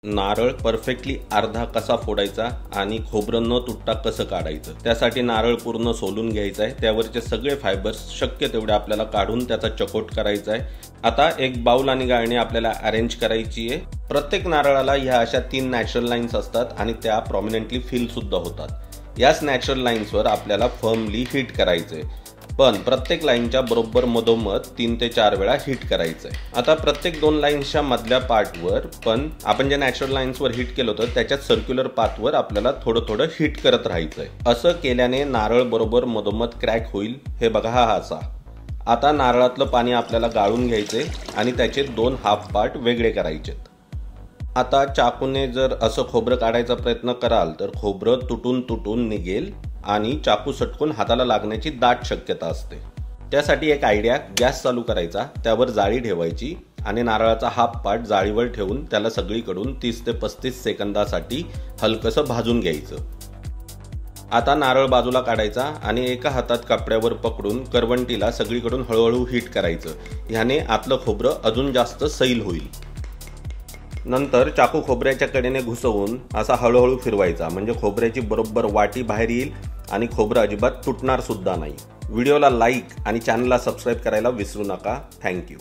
नारळ परफेक्टली अर्धा कसा फोडायचा आणि खोबरं न तुटता कसं काढायचं, त्यासाठी नारळ पूर्ण सोलून घ्यायचा आहे। त्यावरचे सगळे फायबर्स शक्य तेवढे आपल्याला काढून त्याचा चकोट करायचा आहे। आता एक बाउल आणि गाळणी आपल्याला अरेंज करायची आहे। प्रत्येक नारळाला ह्या अशा 3 नॅचरल लाईन्स असतात आणि त्या प्रॉमिनेंटली फिल सुद्धा होतात। याच नॅचरल लाईन्सवर आपल्याला फर्मली हिट करायचे, पण प्रत्येक लाईनच्या बरोबर मधोमध 3 ते 4 वेळा हिट करायचंय। आता प्रत्येक 2 लाईन्सच्या मधल्या पार्टवर पण आपण जे नॅचरल लाईन्सवर हिट केलं होतं त्याच्यात सर्क्युलर पाथवर आपल्याला थोडं थोडं हिट करत राहायचंय। असं केल्याने नारळ बरोबर मधोमध क्रॅक होईल। हे बघा हा असा। आता नारळातलं पाणी आपल्याला गाळून घ्यायचे आणि त्याचे 2 हाफ पार्ट वेगळे करायचेत। आता चाकूने जर असं खोबरं काढायचा प्रयत्न कराल तर खोबरं तुटून तुटून निघेल आणि चाकू सटकून हाताला लागण्याची दाट शक्यता असते। त्यासाठी एक आयडिया, गॅस चालू करायचा, त्यावर जाळी ठेवायची आणि नारळाचा हाफ पार्ट जाळीवर ठेवून त्याला सगळीकडून 30 ते 35 सेकंदासाठी हलकसं भाजून घ्यायचं। आता नारळ बाजूला काढायचा आणि एका हातात कपड्यावर पकडून करवंटीला सगळीकडून हळूहळू हिट करायचं। ह्याने आतलं खोबरं अजून जास्त सैल होईल। नंतर चाकू खोबऱ्याच्या कडेने घुसवून असा हळूहळू फिरवायचा, म्हणजे खोबऱ्याची बरोबर वाटी बाहेर येईल आणि खोबरं अजिबात तुटणार सुद्धा नाही। व्हिडिओला लाईक आणि चॅनलला सबस्क्राईब करायला विसरू नका। थँक्यू।